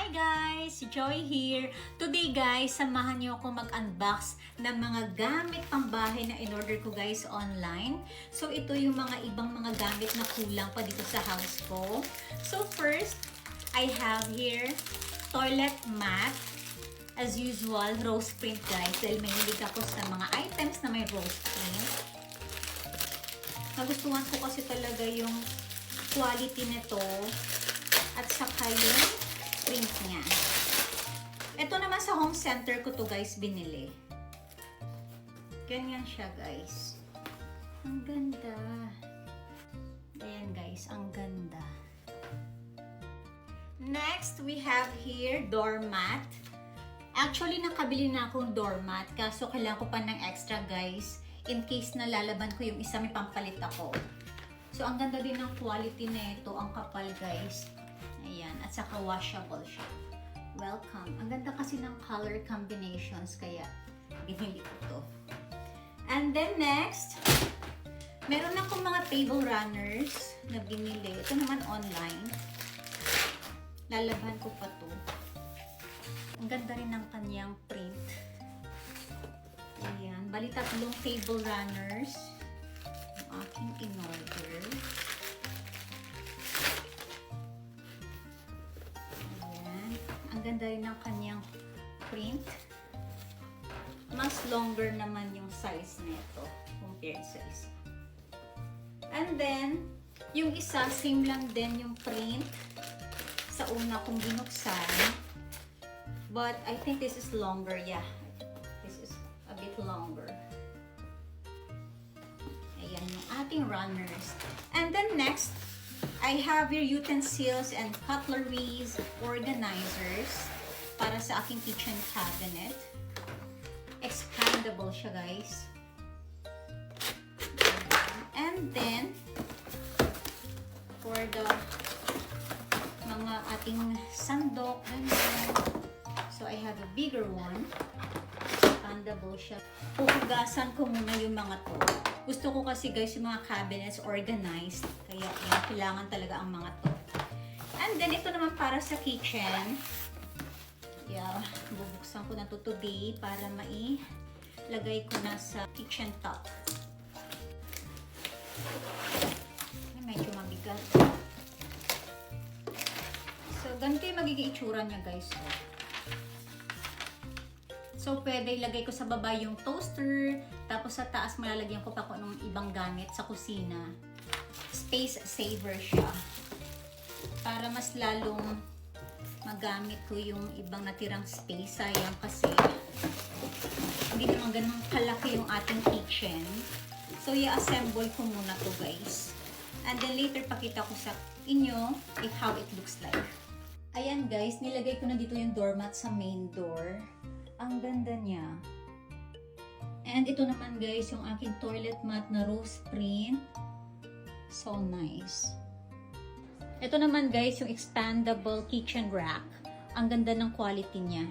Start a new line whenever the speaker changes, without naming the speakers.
Hi guys! Joy here. Today guys, samahan niyo ako mag-unbox ng mga gamit pambahay na in-order ko guys online. So ito yung mga ibang mga gamit na kulang pa dito sa house ko. So first, I have here toilet mat. As usual, rose print guys. Dahil mahilig ako sa mga items na may rose print. Nagustuhan ko kasi talaga yung quality nito at saka yung print niya. Ito naman sa home center ko to guys binili. Ganyan siya guys. Ang ganda. Ayan guys, ang ganda. Next, we have here doormat. Actually, nakabili na akong doormat. Kaso kailangan ko pa ng extra guys. In case na lalaban ko yung isa, may pampalit ako. So, ang ganda din ng quality na ito. Ang kapal guys. Ayan. At saka washable siya. Welcome. Ang ganda kasi ng color combinations. Kaya, binili ko to. And then next, meron akong mga table runners na binili. Ito naman online. Lalaban ko pa to. Ang ganda rin ng kanyang print. Ayan. Bali tatlong table runners. Ang aking in-order. Ayan. Ang ganda rin ng kanyang print. Mas longer naman yung size nito compared sa isa. And then, yung isa, same lang din yung print sa una kong binuksan. But I think this is longer, yeah. This is a bit longer. Ayan yung ating runners. And then next, I have your utensils and cutleries organizers para sa aking kitchen cabinet. Expandable siya, guys. And then, for the mga ating sandok, so I have a bigger one. Expandable siya. Puhugasan ko muna yung mga to. Gusto ko kasi guys yung mga cabinets organized. Kaya yan, kailangan talaga ang mga to. And then ito naman para sa kitchen. Yeah, bubuksan ko na to today para mailagay ko na sa kitchen top. Ay, medyo mabigat. So, ganito yung magiging itsura niya guys. So, pwede ilagay ko sa baba yung toaster, tapos sa taas malalagyan ko pa kung anong ibang gamit sa kusina. Space saver siya. Para mas lalong magamit ko yung ibang natirang space. Sayang kasi hindi naman ganun kalaki yung ating kitchen. So, i-assemble ko muna to guys. And then later, pakita ko sa inyo how it looks like. Ayan guys, nilagay ko na dito yung doormat sa main door. Ang ganda niya. And ito naman guys, yung aking toilet mat na rose print. So nice. Ito naman guys, yung expandable kitchen rack. Ang ganda ng quality niya.